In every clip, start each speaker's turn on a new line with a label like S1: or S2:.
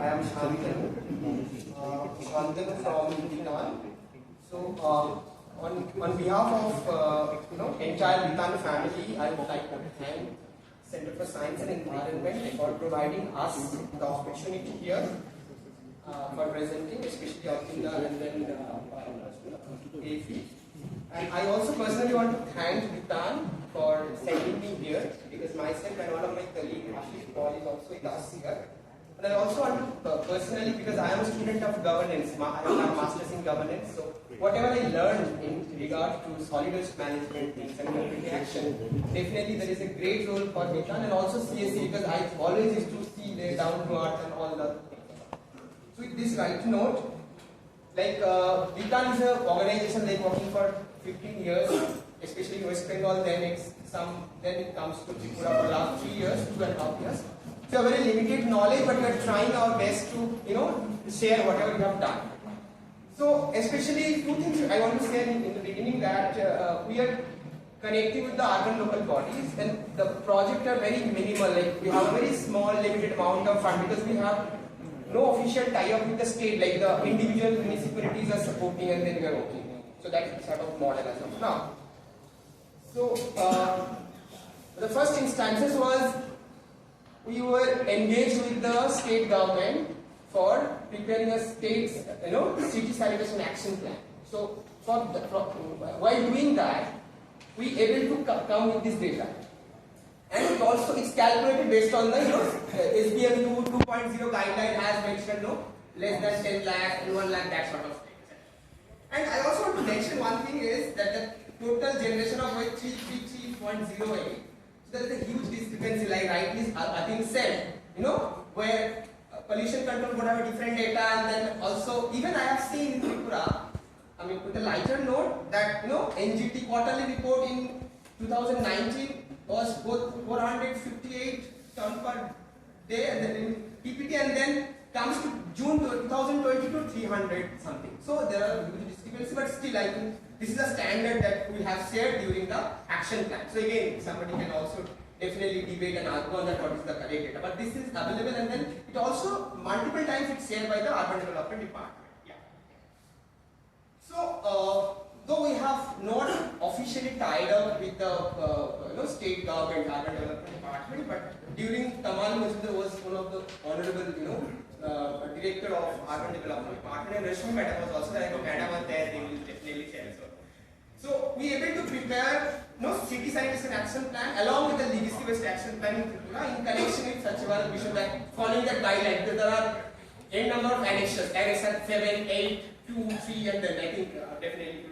S1: I am Shantanu from Bhutan. So, on behalf of entire Bhutan family, I would like to thank Center for Science and Environment for providing us the opportunity here for presenting, especially Abhinda and then AAETI. And I also personally want to thank Bhutan for sending me here, because myself and one of my colleagues, Ashish Paul, is also with us here. And I also want to personally, because I am a student of governance, I have a master's in governance, so whatever I learned in regard to solid waste management things and community action, definitely there is a great role for Bhutan and also CSC, because I always used to see the down to earth and all the things. So with this right note, like Bhutan is an organization like working for 15 years, especially in West Bengal, then it comes to Tripura for the last 3 years, 2.5 years. So a very limited knowledge, but we are trying our best to share whatever we have done. So especially two things I want to say in the beginning, that we are connecting with the urban local bodies, and the projects are very minimal. Like we have a very small limited amount of fund because we have no official tie-up with the state, like the individual municipalities are supporting and then we are working. So that's the sort of model as of now. So the first instances was we were engaged with the state government for preparing a state's city sanitation action plan. So while doing that, we able to come with this data. And also it's calculated based on the SBM 2.0 guideline has mentioned less than 10 lakh and 1 lakh, that sort of thing. And I also want to mention one thing is that the total generation of waste 333.08. So there is a huge discrepancy, like rightly I think said, where pollution control would have a different data, and then also even I have seen in Tripura, I mean with a lighter note, that NGT quarterly report in 2019 was both 458 ton per day, and then in PPT, and then comes to June 2022 300 something. So there are huge discrepancies, but still I think this is a standard that we have shared during the action plan. So again, somebody can also definitely debate and argue on that what is the correct data, but this is available, and then it also multiple times it's shared by the Urban Development Department. Yeah. So though we have not officially tied up with the state government, Urban Development Department, but during Tamal Majumdar was one of the honorable director of Urban Development Department, and Rashmi Madam was also there. I know Madam was there, they will definitely share as well. So we able to prepare city sanitation action plan along with the legacy waste action plan in Tripura in connection with such a we should like following that guideline, because there are n number of annexes, annexes 7, 8, 2, 3, and then I think definitely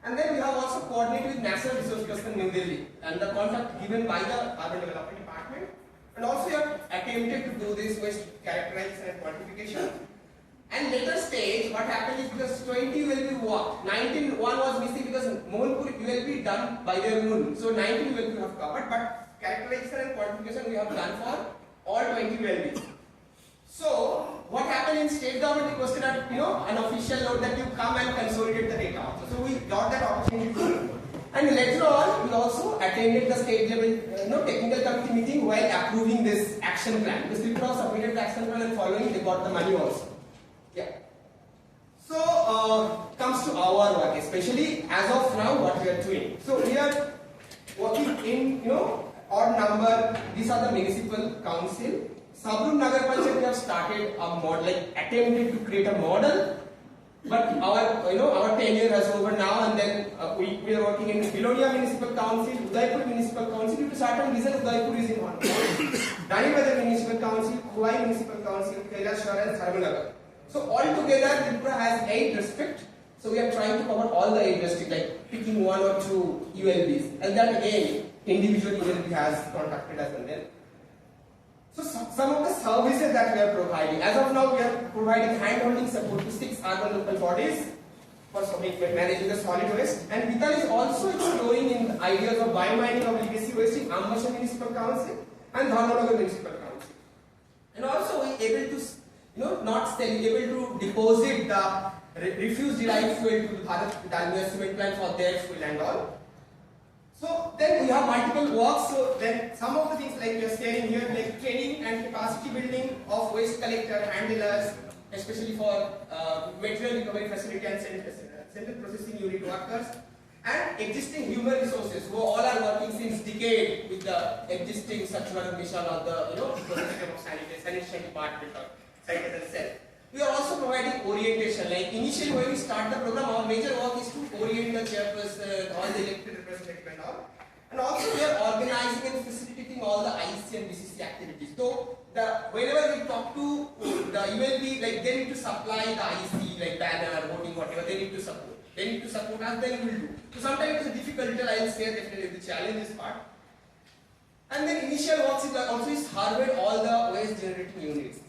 S1: And then we have also coordinated with National Resource Person in New Delhi, and the contact given by the Urban Development Department, and also we have attempted to do this waste characterization and quantification. And later stage, what happened is because 20 will be walked, 19 one was missing because Mohanpur will be done by their own, so 19 will be have covered, but characterization and quantification we have done for all 20 will be. So what happened in state government requested an official note that you come and consolidate the data also. So we got that opportunity. And later on, we also attended the state level technical committee meeting while approving this action plan. Because people have submitted the action plan and following, they got the money also. Yeah. So comes to our work, especially as of now what we are doing. So we are working in odd number. These are the municipal council. Sabroom Nagar Panchayat we have started a model, like attempted to create a model, but our tenure has over now, and then we are working in Bilonia Municipal Council, Udaipur Municipal Council. Due to certain reason, Udaipur is in one. Rani Bazar Municipal Council, Kuwai Municipal Council, Kailashwar, and Dharmanagar. So all together, Tripura has 8 districts. So we are trying to cover all the 8 districts, like picking 1 or 2 ULBs, and then again individual ULB has contacted us, and then. So some of the services that we are providing. As of now, we are providing hand-holding support to 6 urban local bodies for managing the solid waste. And Bhutan is also exploring in ideas of biomining of legacy waste in Ambasha Municipal Council and Dharmanagar Municipal Council. And also we able to, able to deposit the refuse derived fuel to Bharat Dalmia cement plant for their fuel and all. So then we have multiple works. So then some of the things like we are stating here, like training and capacity building of waste collector, handlers, especially for material recovery facility and central processing unit workers, and existing human resources who all are working since decade with the existing circular mission or the ecosystem of sanitation department or sanitation cell. We are also providing orientation. Like initially when we start the program, our major work is to orient the chairperson, all the elected representatives and all. And also we are organizing and facilitating all the IC and BCC activities. So whenever we talk to the ULB, like they need to supply the IC, like banner, voting, whatever, they need to support. They need to support us, then we will do. So sometimes it's difficult, I will say definitely the challenge is part. And then initial works is also is harvest all the waste generating units.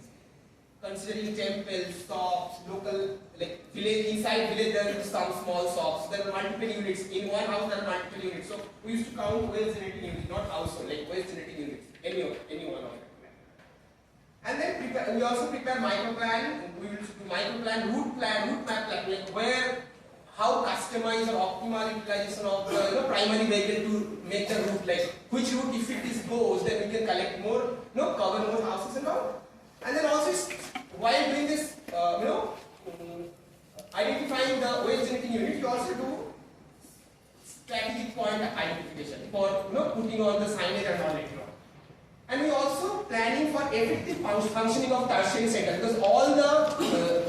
S1: Considering temples, shops, local, like village, inside village there are some small shops, there are multiple units, in one house there are multiple units. So we used to count waste generating units, not household, like waste generating units, any one of them. And then we also prepare microplan, we will do microplan, route map plan, like where, how customize or optimal utilization of the primary vehicle to make the route, like which route if it is goes, then we can collect more, cover more houses and all. And then also while doing this, identifying the waste generating unit, you also do strategic point identification for putting on the signage and all later on. And we also planning for effective functioning of tertiary center, because all the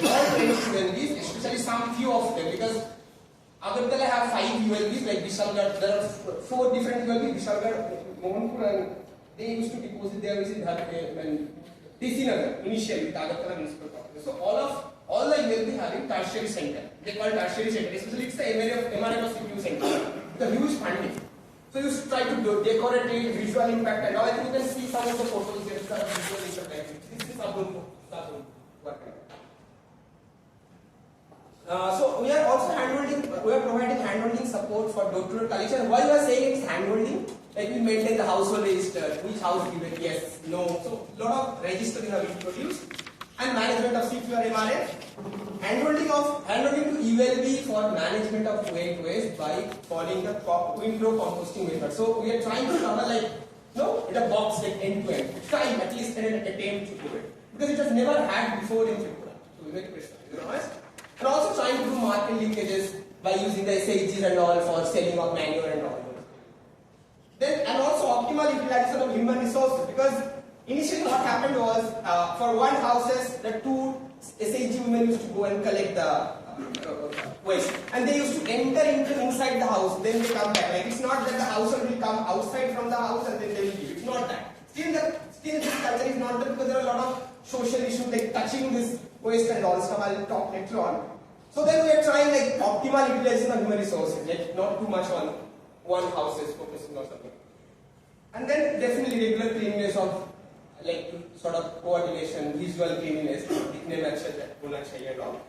S1: ULBs, especially some few of them, because Agartala have 5 ULBs like Vishalgarh, there are 4 different ULBs, Vishalgarh, Mohanpur, and they used to deposit their waste in DC Nagar initially with Agartala Municipal Corporation. So all the ULB having tertiary center. They call tertiary center. Especially it's the MRF of CPU center. The huge funding. So you try to decorate it, visual impact and all. I think you can see some of the photos here. These are visual impact. This is Sabun work. So we are also providing handholding support for door-to-door collection. Why you are saying it's handholding? Like we maintain the household register, which house given, yes, no. So lot of register we have introduced, and management of CQR MRF. Handholding to ULB for management of waste by following the window composting method. So we are trying to cover like in a box like end to end. Try at least an attempt to do it because it has never had before in Tripura. So we make it honest. And also trying to do market linkages by using the SHGs and all for selling of manure and all. Then and also optimal utilization of human resources, because initially what happened was for one houses the 2 SHG women used to go and collect the waste, and they used to enter inside the house, then they come back. Like it's not that the household will come outside from the house and then they will leave. It's not that. Still this culture is not that, because there are a lot of social issues like touching this waste and all stuff. I will talk later on. So then we are trying like optimal utilization of human resources, like not too much on one house is focusing on something. And then definitely regular cleanliness of like sort of coordination, visual cleanliness, and all.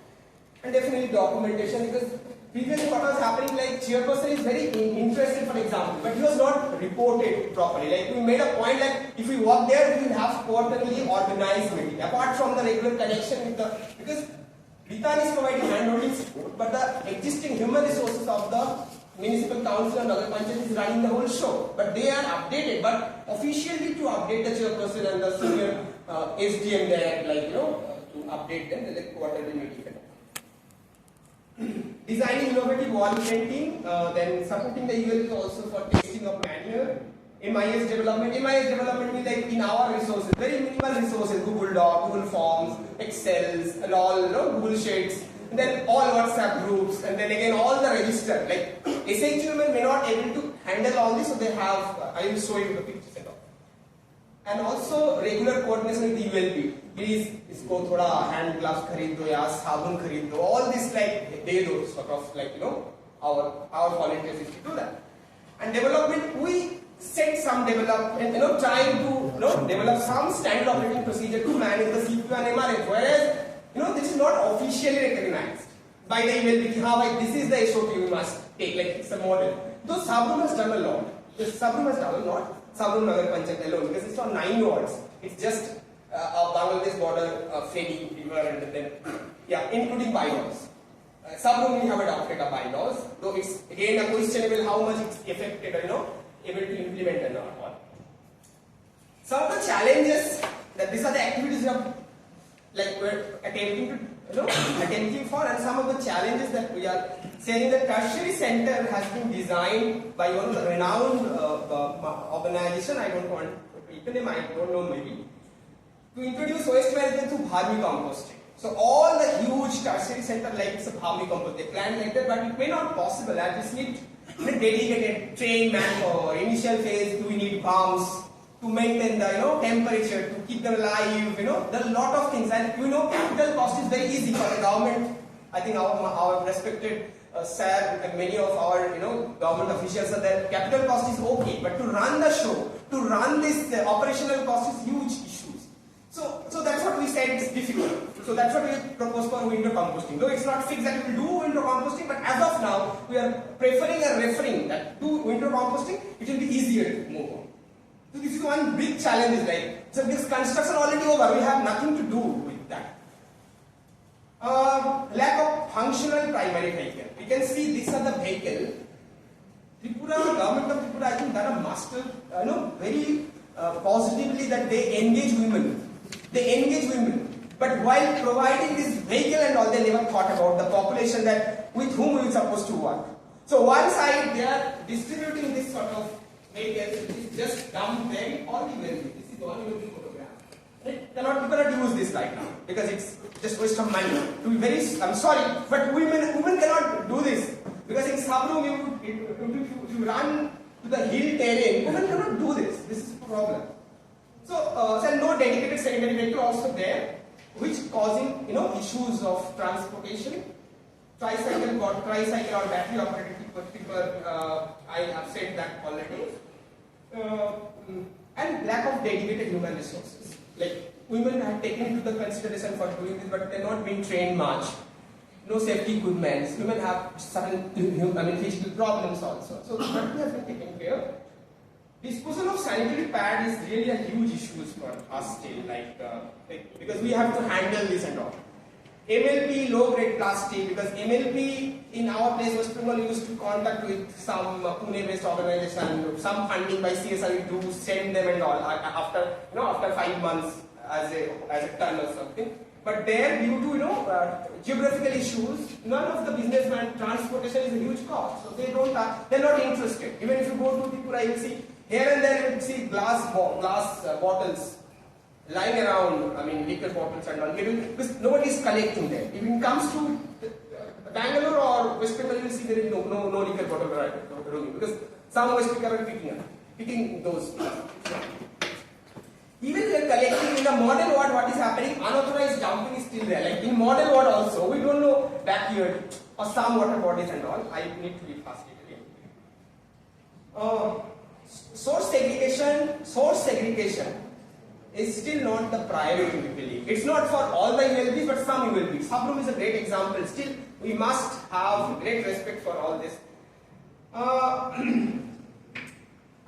S1: And definitely documentation, because previously what was happening, like chairperson is very interested for example, but he was not reported properly. Like we made a point like if we walk there, we will have quarterly organized meeting. Apart from the regular connection with the, because Ritan is providing handholding support, but the existing human resources of the municipal council and Nagar Panchayat is running the whole show, but they are updated. But officially to update the chairperson and the senior SDM there, like to update them, like quarterly meeting. Designing innovative wall painting, then supporting the ULB also for testing of manure. MIS development. MIS development means like in our resources, very minimal resources, Google Docs, Google Forms, Excels, and all, Google Sheets. And then all WhatsApp groups, and then again all the register. Like SHG women may not able to handle all this, so they have. I will show you the pictures and all. And also regular coordination with the ULB. Please, isko thoda hand gloves kharid do ya sabun kharid do. All this like they do sort of like our volunteers used to do that. And development, we set some development, trying to develop some standard operating procedure to manage the CPU and MRF. Whereas this is not officially recognized by the ULB. Like this is the SOP we must take, like it's a model. Though Sabun has done a lot. Sabun has done a lot. Sabun Nagar Panchayat alone, because it's on 9 wards. It's just a Bangladesh border, Feni river, and then including bylaws. Subroom we have adopted a bylaws, though it's again a questionable how much it's effective, able to implement and all. Some of the challenges that these are the activities we're attempting for, and some of the challenges that we are saying. The tertiary center has been designed by one of the renowned organization. I don't want to repeat them. I don't know maybe to introduce waste management through vermicomposting. So all the huge tertiary center like it's a vermicompost, they plan like that, but it may not possible. I just need dedicated trained manpower. Initial phase, we need pumps to maintain the temperature, to keep them alive. There are a lot of things, and capital cost is very easy for the government. I think our respected sir and many of our government officials are there. Capital cost is okay, but to run the show, to run this operational cost is huge issues. So that's what we said, it's difficult. So that's what we propose for window composting. Though it's not fixed that we will do window composting, but as of now, we are preferring and referring that to window composting. It will be easier to move on. So this is one big challenge, right? So this construction already over, we have nothing to do with that. Lack of functional primary vehicle. We can see these are the vehicle. Tripura, government of Tripura, I think done a master, very positively that they engage women. They engage women. But while providing this vehicle and all, they never thought about the population that with whom we are supposed to work. So one side they are distributing this sort of vehicles, which is just dump them all the way. This is all ULB photograph. You cannot use this right now because it's just waste of money. To be very, I'm sorry, but women cannot do this because in subroom if you run to the hill terrain, women cannot do this. This is a problem. So no dedicated secondary vehicle also there, which causing issues of transportation. Tricycle or battery operated tipper, I have said that already. And lack of dedicated human resources. Like women have taken into the consideration for doing this, but they're not being trained much. No safety equipment. Women have certain physical problems also. So that has been taken care of. Disposal of sanitary pad is really a huge issue for us still, because we have to handle this and all. MLP, low grade plastic, because MLP in our place was people used to contact with some Pune based organization, some funding by CSR to send them and all after 5 months as a ton or something. But there, due to geographical issues, none of the businessmen, transportation is a huge cost, so they're not interested. Even if you go to Tripura, you will see here and there you will see glass bottles lying around. Liquor bottles and all. Because nobody is collecting them. If it comes to Bangalore or West Bengal, you will see there is no liquor bottle rolling because some West Bengal are picking those. Even we are collecting in the model ward, what is happening, unauthorized dumping is still there. Like in model ward also, we don't know backyard or some water bodies and all. I need to be fast again. Source segregation is still not the priority, we believe. It's not for all the ULBs, but some ULBs. Subroom is a great example. Still, we must have great respect for all this.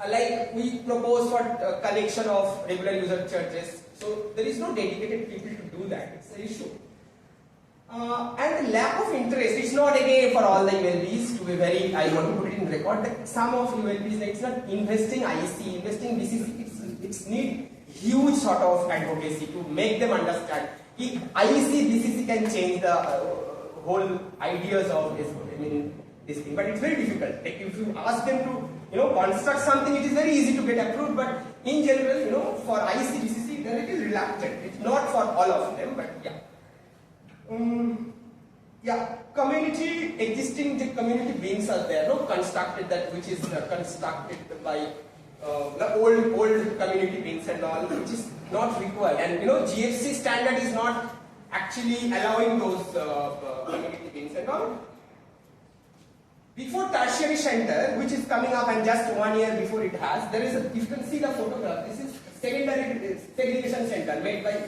S1: Like we propose for collection of regular user charges. So there is no dedicated people to do that. It's an issue. And the lack of interest. It's not again for all the ULBs to be very. I want to put it in record that some of ULBs, like it's not investing IEC, investing BCC. It's need huge sort of advocacy to make them understand. If IEC, BCC can change the whole ideas of this. This thing, but it's very difficult. Like if you ask them to construct something, it is very easy to get approved, but in general, for IEC, BCC, they're a little reluctant. It's not for all of them, but yeah. Existing community beings are there, constructed that which is constructed by the old community beings and all, which is not required. And GFC standard is not actually allowing those community beings and all. Before tertiary center, which is coming up and just 1 year before it has, there is you can see the photograph. This is secondary segregation center made by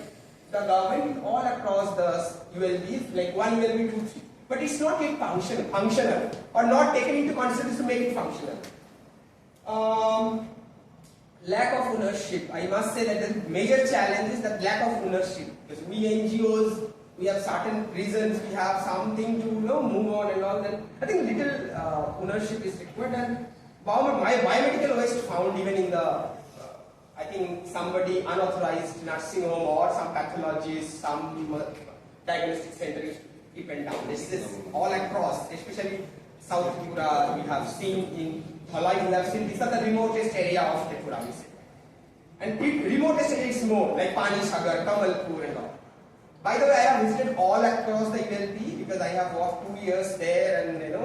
S1: the government all across the ULBs, like 1 ULB, 2, 3. But it's not yet functional or not taken into consideration to make it functional. Lack of ownership. I must say that the major challenge is that lack of ownership. Because we NGOs, we have certain reasons, we have something to move on and all, then I think little ownership is required. And biomedical waste found even in the I think somebody unauthorized nursing home or some pathologist, some diagnostic center is keep and down. This is all across, especially South Tripura. We have seen in Thalai, we have seen these are the remotest area of Tripura. And remotest area is more like Pani Sagar, Kamalpur and all. By the way, I have visited all across the ULP because I have worked 2 years there, and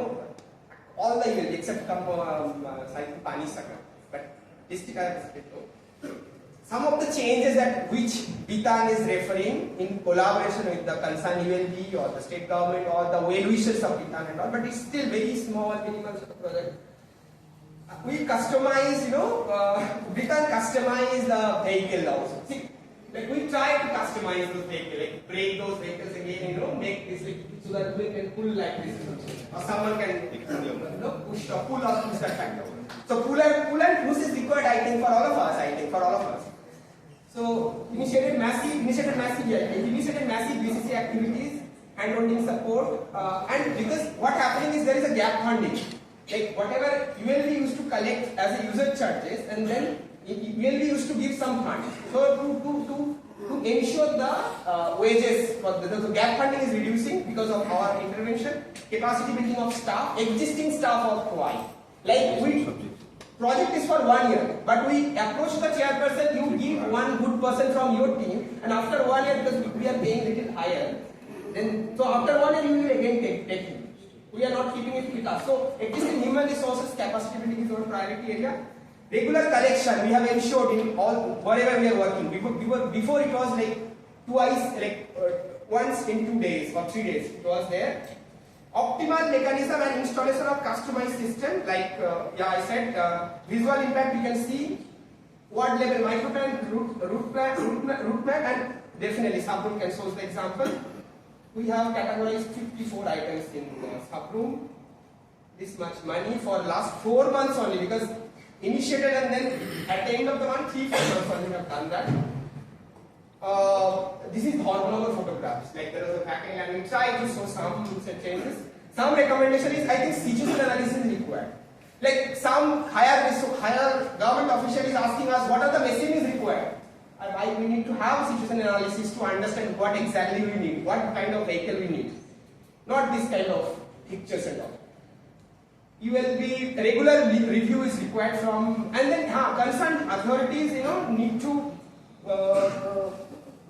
S1: all the ULP except Pani Sagar. But district I have visited though. Some of the changes that which Bitan is referring in collaboration with the concerned ULP or the state government or the well-wishers of Bitan and all, but it's still very small, minimal sort of project. We customize, Bitan customize the vehicle also. See, like we try to customize those vehicles, like break those vehicles again, make this so that we can pull like this, or someone can push or pull or push that factor. So pull and push is required, I think, for all of us. So initiated massive BCC activities, hand-holding support, and because what happening is there is a gap funding. Like whatever ULV used to collect as a user charges, and then ULV used to give some funds. So to ensure the wages, the gap funding is reducing because of our intervention. Capacity building of staff, existing staff of KOI. Like project is for 1 year, but we approach the chairperson, you give one good person from your team, and after 1 year, because we are paying little higher, then so after 1 year you will again take him. We are not keeping it with us. So existing human resources capacity building is our priority area. Regular collection we have ensured in all wherever we are working. Before it was like twice, like once in 2 days or 3 days it was there. Optimal mechanism and installation of customized system, like I said, visual impact we can see, ward level microplan, route map, and definitely subroom can show the example. We have categorized 54 items in subroom. This much money for last 4 months only, because initiated and then at the end of the month 3-4 months only we have done that. This is hormonal photographs. Like there is a packing and we try to show some changes. Some recommendation is I think situation analysis is required. Like some higher government official is asking us what are the machines required. Why we need to have situation analysis to understand what exactly we need, what kind of vehicle we need. Not this kind of pictures and all. ULB regular review is required from, and then concerned authorities need to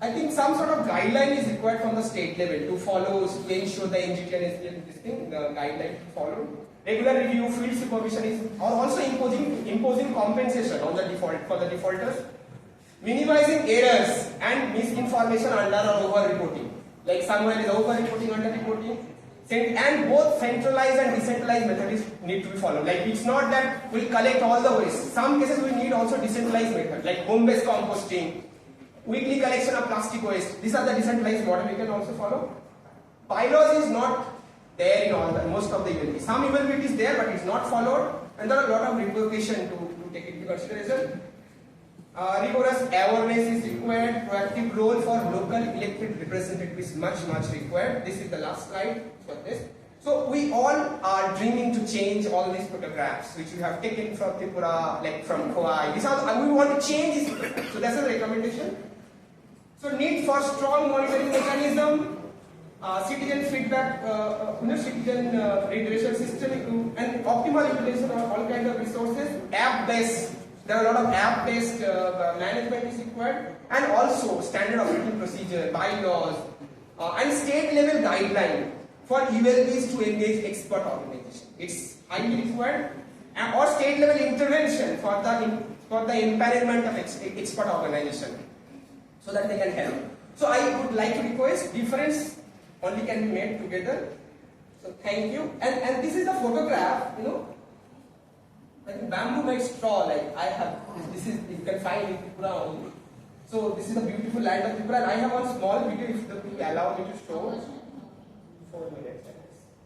S1: I think some sort of guideline is required from the state level to follow, to ensure the NGT and this thing, the guideline to follow. Regular review, field supervision is also imposing compensation on the default for the defaulters. Minimizing errors and misinformation under or over reporting. Like somewhere is over reporting, under reporting. And both centralized and decentralized methods need to be followed. Like it's not that we collect all the waste. Some cases we need also decentralized method, like home-based composting, weekly collection of plastic waste. These are the decentralized model we can also follow. Bylaws is not there in most of the ULP. Some ULP is there, but it's not followed, and there are a lot of repercussion to take into consideration. Rigorous awareness is required. Proactive role for local elected representatives is much required. This is the last slide for this. So we all are dreaming to change all these photographs which we have taken from Tripura, like from Kauai. We want to change this. So that's a recommendation. So need for strong monitoring mechanism, citizen feedback, citizen redressal system, and optimal utilization of all kinds of resources. App-based. There are a lot of app-based management is required, and also standard operating procedure, bylaws, and state-level guideline for ULBs to engage expert organization. It's highly required, or state-level intervention for the empowerment of expert organization, so that they can help. So I would like to request difference only can be made together. So thank you. And this is the photograph, like bamboo made straw, like I have, this is, you can find in Tripura only. So this is a beautiful land of Tripura, and I have one small video if you allow me to show. 4 minutes.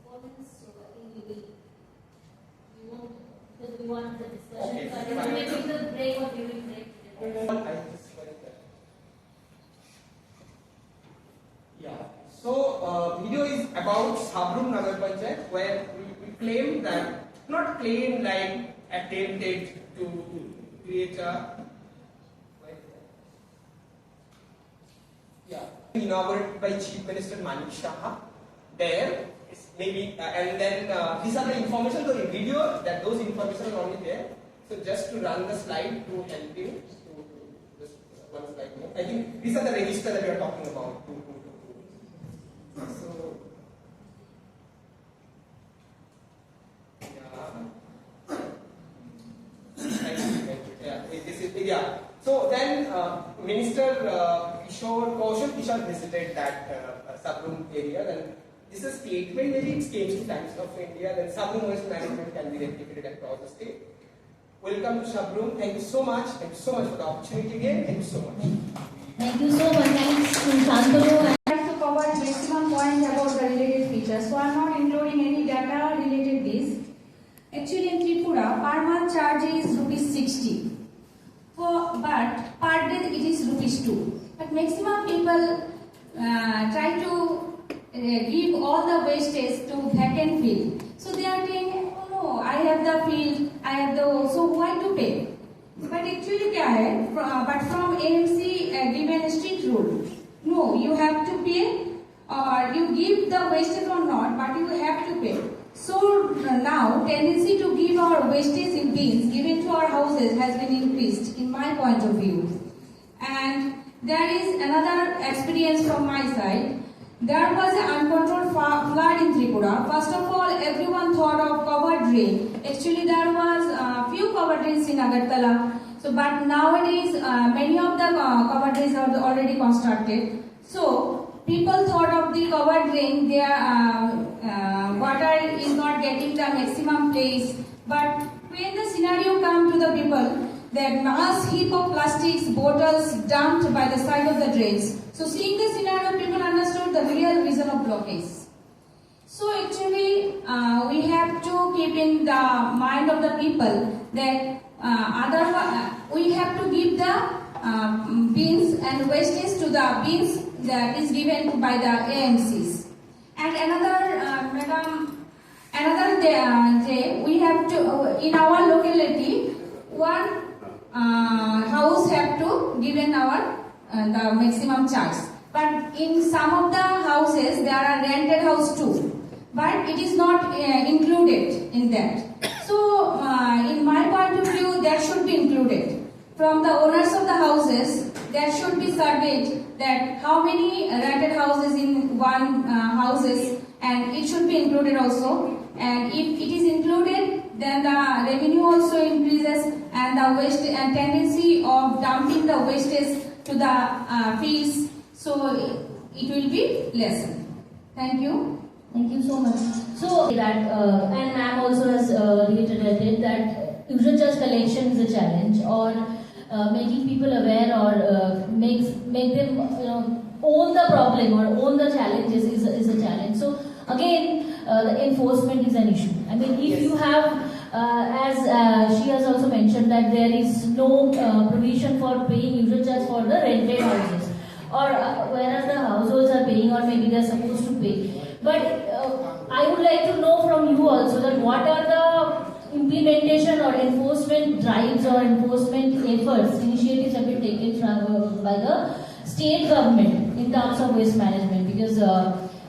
S2: 4 minutes, so I think because we want the discussion.
S1: Okay,
S2: so I maybe the break or during break.
S1: Yeah. So video is about Sabrum Nagar Panchayat, where we claim that, not claim like attempted to create a inaugurated by Chief Minister Manik Shah. There, maybe, and then these are the information. So in video, that those information are only there. So just to run the slide to help you. Just one slide more. I think these are the register that we are talking about. So yeah. So then Minister Kishore visited that Sabrum area. Then this is statement, maybe it came to Times of India. Then Sabrum waste management can be replicated across the state. Welcome to Sabrum. Thank you so much. Thank you so much for the opportunity again. Thank you so much.
S3: Thank you so much. Thanks to Shantanu.
S4: I would like to cover maximum points about the related features. So I am not including any data related this. Actually in Tripura, per month charge is ₹60. But per day it is ₹2. But maximum people try to give all the wastage to vacant field. So they are saying, oh no, I have the field, I have the, so why to pay? But actually क्या है? But from AMC given strict rule. No, you have to pay, or you give the wastage or not, but you have to pay. So now tendency to give our wastage in bins given to our houses has been increased in my point of view. And there is another experience from my side. There was an uncontrolled flood in Tripura. First of all, everyone thought of covered drain. Actually, there was few covered drains in Agartala. So, but nowadays, many of the covered drains are already constructed. So, people thought of the covered drain. Their water is not getting the maximum place. But when the scenario comes to the people, that mass heap of plastics, bottles dumped by the side of the drains. So seeing the scenario, people understood the real reason of blockage. So actually, we have to keep in the mind of the people that we have to give the bins and wastage to the bins that is given by the AMCs. And another day, we have to, in our locality, one house have to given our the maximum charge. But in some of the houses there are rented house too, but it is not included in that. So in my point of view, that should be included. From the owners of the houses, there should be surveyed that how many rented houses in one houses, and it should be included also. And if it is included, then the revenue also increases, and the waste and tendency of dumping the wastage to the fields, so it will be lessened. Thank you.
S3: Thank you so much. So that and ma'am also has reiterated that usual charge collection is a challenge, or making people aware, or make them own the problem or own the challenges is a challenge. So again, the enforcement is an issue. I mean, if you have, as she has also mentioned, that there is no provision for paying usual charge for the rented houses, or whereas the households are paying, or maybe they are supposed to pay. But I would like to know from you also that what are the implementation or enforcement drives or enforcement efforts, initiatives have been taken by the state government in terms of waste management, because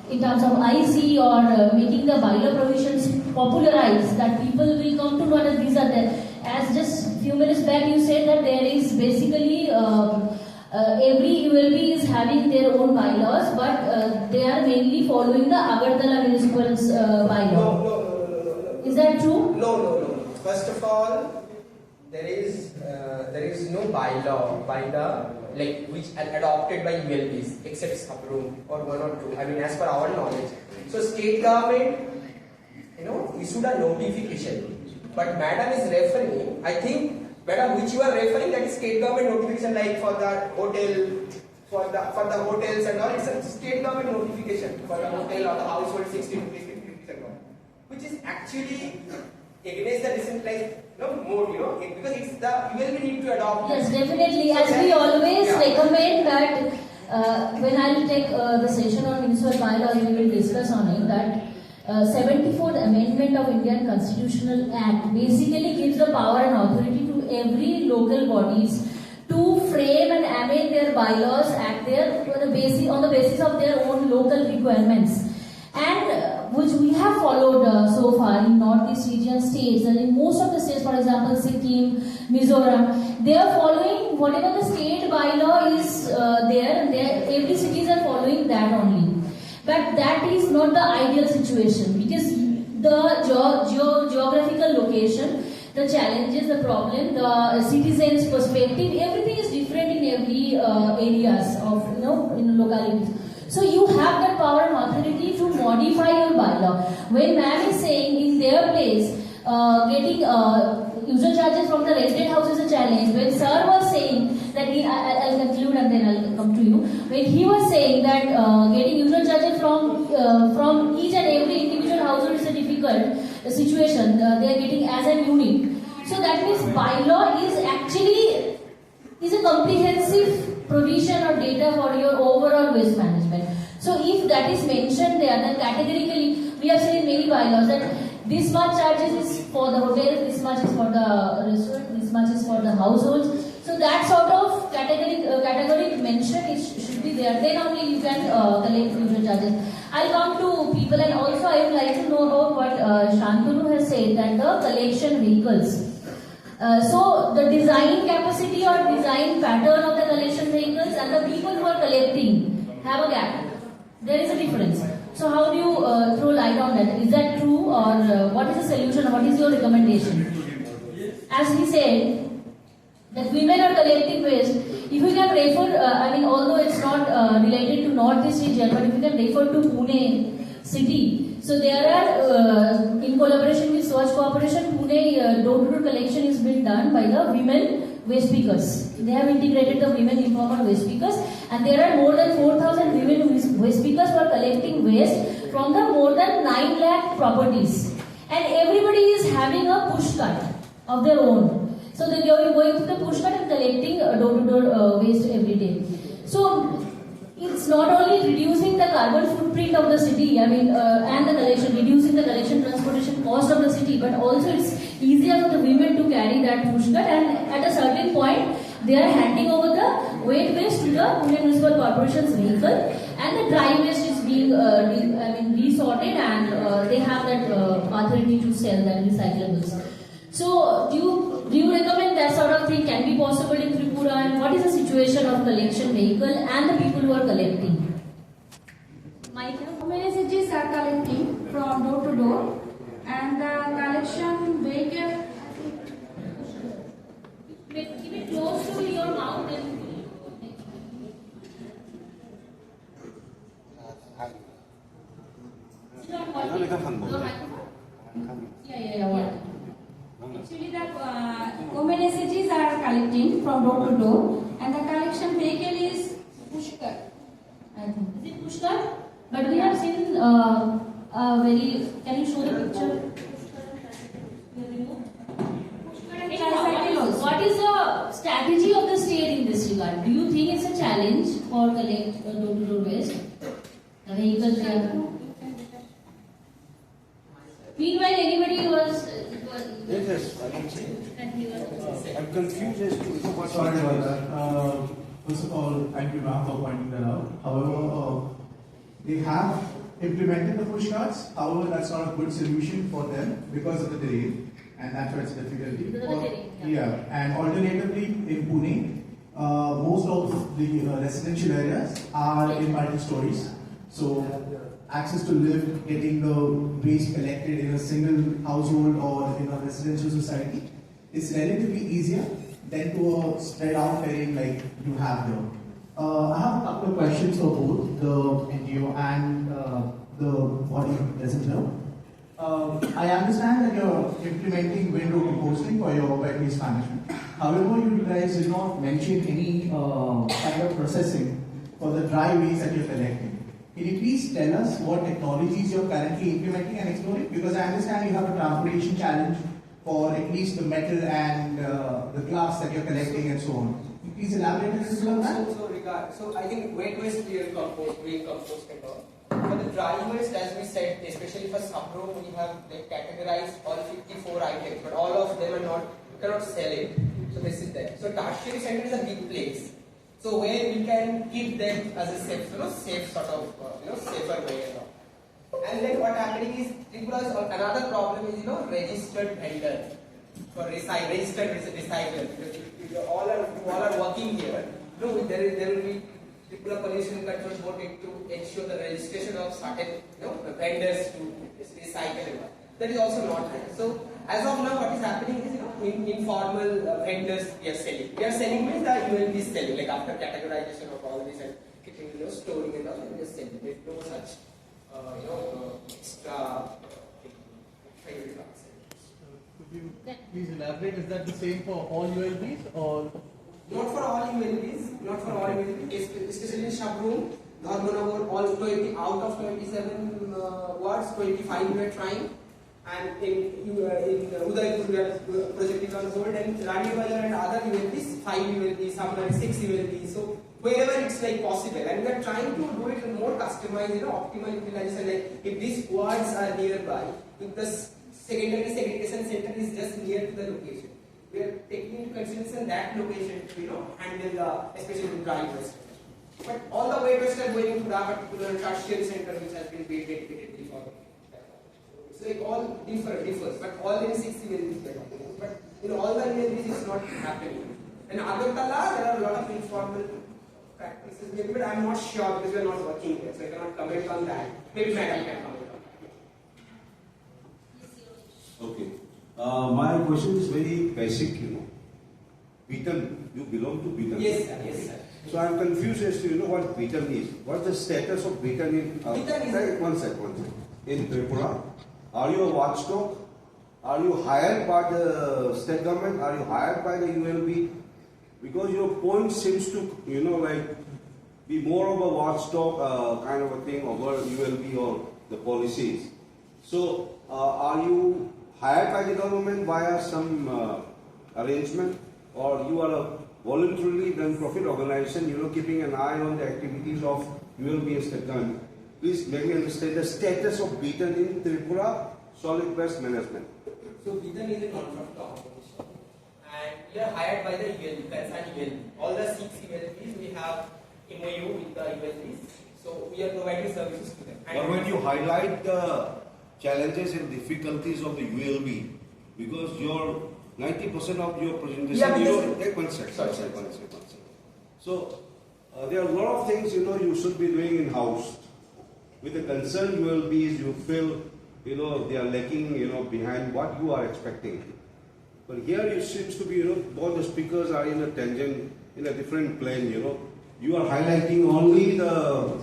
S3: in terms of IC or making the bylaw provisions popularized, that people will come to know that these are there. As just few minutes back you said that there is basically every ULB is having their own bylaws, but they are mainly following the Agartala municipal's bylaw.
S1: No.
S3: Is that true?
S1: No. First of all, there is no bylaw by the which adopted by ULBs except Sabrum or one or two. I mean, as per our knowledge. So state government, issued a notification. But madam is referring, I think, madam, which you are referring, that is state government notification, like for the hotel, for the hotels and all. It's a state government notification for the hotel or the household 60 rupees, 50 rupees and all, which is actually against the decentralized mode, because it's the ULB need to adopt.
S3: Yes, definitely. As we always recommend that when I will take the session on municipal municipal bylaw, we will discuss on it, that 74th Amendment of Indian Constitutional Act basically gives the power and authority to every local bodies to frame and amend their bylaws at their on the basis of their own local requirements, and which we have followed so far in Northeast region states, and in most of the states, for example Sikkim, Mizoram, they are following whatever the state bylaw is there, and every cities are following that only. But that is not the ideal situation, because the geographical location, the challenges, the problem, the citizens' perspective, everything is different in every areas of in localities. So you have that power and authority to modify your bylaw. When ma'am is saying in their place, getting user charges from the rented house is a challenge. When sir was saying that I'll conclude and then I'll come to you. When he was saying that getting user charges from each and every individual household is a difficult situation, they are getting as a unit. So that means bylaw is actually a comprehensive provision or data for your overall waste management. So if that is mentioned there, then categorically we have seen in many bylaws that this much charges is for the hotel, this much is for the restaurant, this much is for the households. So that sort of category mention should be there. Then only you can collect user charges. I'll come to people, and also I would like to know about what Shantanu has said, that the collection vehicles. So the design capacity or design pattern of the collection vehicles and the people who are collecting have a gap. There is a difference. So how do you throw light on that? Is that true, or what is the solution? What is your recommendation? As he said, that women are collecting waste. If you can refer, although it's not related to Northeast region, but if you can refer to Pune city. So there are, in collaboration with Swachh Corporation, Pune door-to-door collection is being done by the women waste pickers. They have integrated the women informal waste pickers, and there are more than 4,000 women waste pickers who are collecting waste from the more than 9 lakh properties. And everybody is having a push cart of their own. So they are going through the push cart and collecting door-to-door waste every day. So it's not only reducing the carbon footprint of the city, and the collection, reducing the collection transportation cost of the city, but also it's easier for the women to carry that push cart, and at a certain point they are handing over the wet waste to the Pune Municipal Corporation's vehicle, and the dry waste is being resorted, and they have that authority to sell that recyclables. So do you recommend that sort of thing can be possible in Tripura, and what is the situation of collection vehicle and the people who are collecting?
S4: Many cities are collecting from door to door, and the collection vehicle.
S3: Keep it close to your mouth and. Yeah.
S4: Actually, the women cities are collecting from door to door, and the collection vehicle is push cart.
S3: I think. Is it push cart? But we have seen very. Can you show the picture? What is the strategy of the state in this regard? Do you think it's a challenge for collect door-to-door waste? The vehicles there. Meanwhile, anybody was.
S5: Yes, I can see. I'm confused as to what's
S6: Sorry about that. First of all, thank you, ma'am, for pointing that out. However, they have implemented the push carts. However, that's not a good solution for them because of the terrain, and that's why it's a difficulty.
S3: Because of the terrain,
S6: Yeah, and alternatively, in Pune, most of the residential areas are in multi-stories. So, access to lift, getting the waste collected in a single household or in a residential society is relatively easier than to a spread out terrain like you have here. I have a couple of questions for both the NGO and the body present here. I understand that you're implementing window composting for your wet waste management. However, you guys did not mention any kind of processing for the dry waste that you're collecting. Can you please tell us what technologies you're currently implementing and exploring? Because I understand you have a transportation challenge for at least the metal and the glass that you're collecting and so on. Can you please elaborate a little on that?
S1: So I think wet waste we compost and all. for the dry waste, as we said, especially for sub-room, we have like, categorized all 54 items, but all of them are not, you cannot sell it. So this is that. So tertiary center is a big place. So where we can keep them as a safe, safe sort of, safer way. And then what happening is, because another problem is, registered vendor for registered recycler. Because if you all are working here, there will be Tripura Pollution Control Board to ensure the registration of certain, vendors to recycle. That is also not there. So as of now, what is happening is, informal vendors we are selling. We are selling means that you will be selling, like after categorization of all this and keeping, storing and all, we are selling. There is no such, extra.
S7: Could you please elaborate? Is that the same for all ULBs or?
S1: Not for all ULBs, not for all ULBs, especially in sub-room, all 20, out of 27 wards, 25 we are trying, and in Udaipur we are projecting on hold, and Rani Bazar and other ULBs, 5 ULBs, somewhere 6 ULBs, so wherever it's like possible, and we are trying to do it in more customized, optimal utilization, like if these wards are nearby, if the secondary segregation center is just near to the location, we are taking into consideration that location to handle especially the dry waste. But all the wet waste are going to that particular tertiary center which has been made dedicatedly for. It's like all differs, but all in 60 villages. But in all the villages it's not happening. In Agartala there are a lot of informal practices, maybe, but I am not sure because we are not working there, so I cannot comment on that. Maybe Madam can comment on that.
S5: Okay. My question is very basic, Beaton, you belong to Beaton.
S1: Yes, sir. Yes, sir.
S5: So I am confused as to what Beaton is. What's the status of Beaton in? One sec. In Tripura, are you a watchdog? Are you hired by the state government? Are you hired by the ULB? Because your point seems to, be more of a watchdog kind of a thing over ULB or the policies. So are you hired by the government via some arrangement, or you are a voluntarily non-profit organization, keeping an eye on the activities of ULB and state government? Please make me understand the status of Beaton in Tripura solid waste management.
S1: So Beaton is a non-profit organization, and we are hired by the ULB, concerned ULB. All the 6 ULBs we have MOU with the ULBs, so we are providing services to them.
S5: But when you highlight the challenges and difficulties of the ULB, because your 90% of your presentation, take one sec. So there are a lot of things you should be doing in house. With the concerned ULBs, you feel they are lacking behind what you are expecting. But here it seems to be both the speakers are in a tangent, in a different plane. You are highlighting only the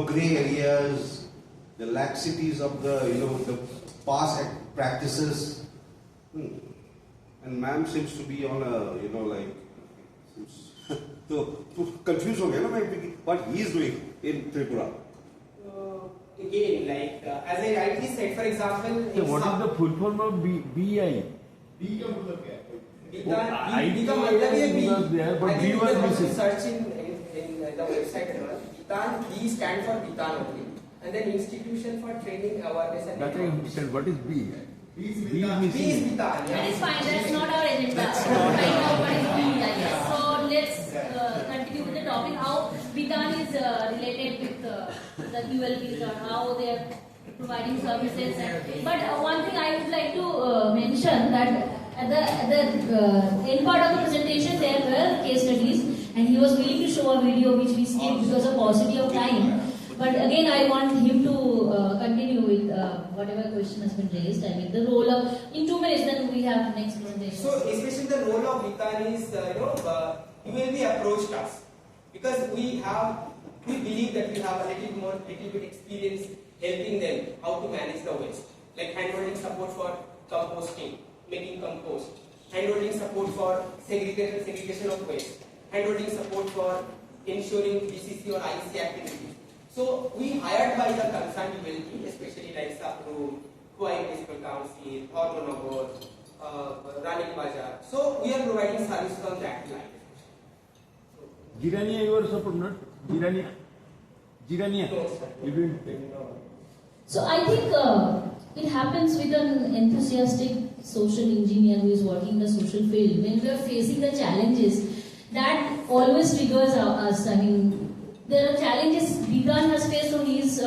S5: grey areas, the laxities of the the past practices, and ma'am seems to be on a so confused what he is doing in Tripura.
S1: Again, as I rightly said, for example,
S8: what is the full form of BI?
S1: B का मतलब ये B.
S8: But B was missing.
S1: Search in the website and all. Bitan, B stand for Bitan only, and then institution for training awareness and.
S8: Nothing understand. What is B? B is
S1: B is Bitan.
S3: That
S1: Yeah.
S3: is fine, that's not our agenda. Right now, what is being like that. So let's continue with the topic, how Bitan is related with the ULBs or how they are providing services. But one thing I would like to mention that at the end part of the presentation there were case studies, and he was willing to show a video which we skipped because of paucity of time. But again, I want him to continue with whatever question has been raised. I mean, the role of, in 2 minutes, then we have next presentation.
S1: So, especially the role of Bitan is, ULB approached us because we believe that we have a little bit experience helping them how to manage the waste, like hand-holding support for composting, making compost, hand-holding support for segregation of waste, hand-holding support for ensuring BCC or IC activities. So we hired by the concerned ULB, especially like Sapru, Kuwait Municipal Council, Hormonogor, Rani Bazar. So we are providing services on that line.
S8: Girani, you are support not? Girani Jiraniya. You didn't take.
S3: So I think it happens with an enthusiastic social engineer who is working in the social field. When we are facing the challenges, that always triggers us. I mean, there are challenges Bitan has faced, so he's,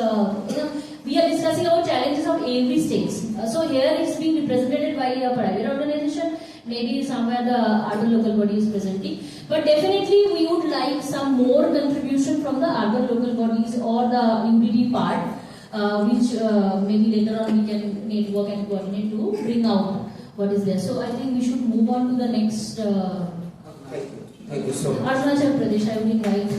S3: we are discussing about challenges of every state. So here it's being represented by a private organization, maybe somewhere the urban local body is presenting. But definitely we would like some more contribution from the urban local bodies or the UDD part, which maybe later on we can network and coordinate to bring out what is there. So I think we should move on to the next.
S1: Thank you so much.
S3: Arunachal Pradesh, I would invite.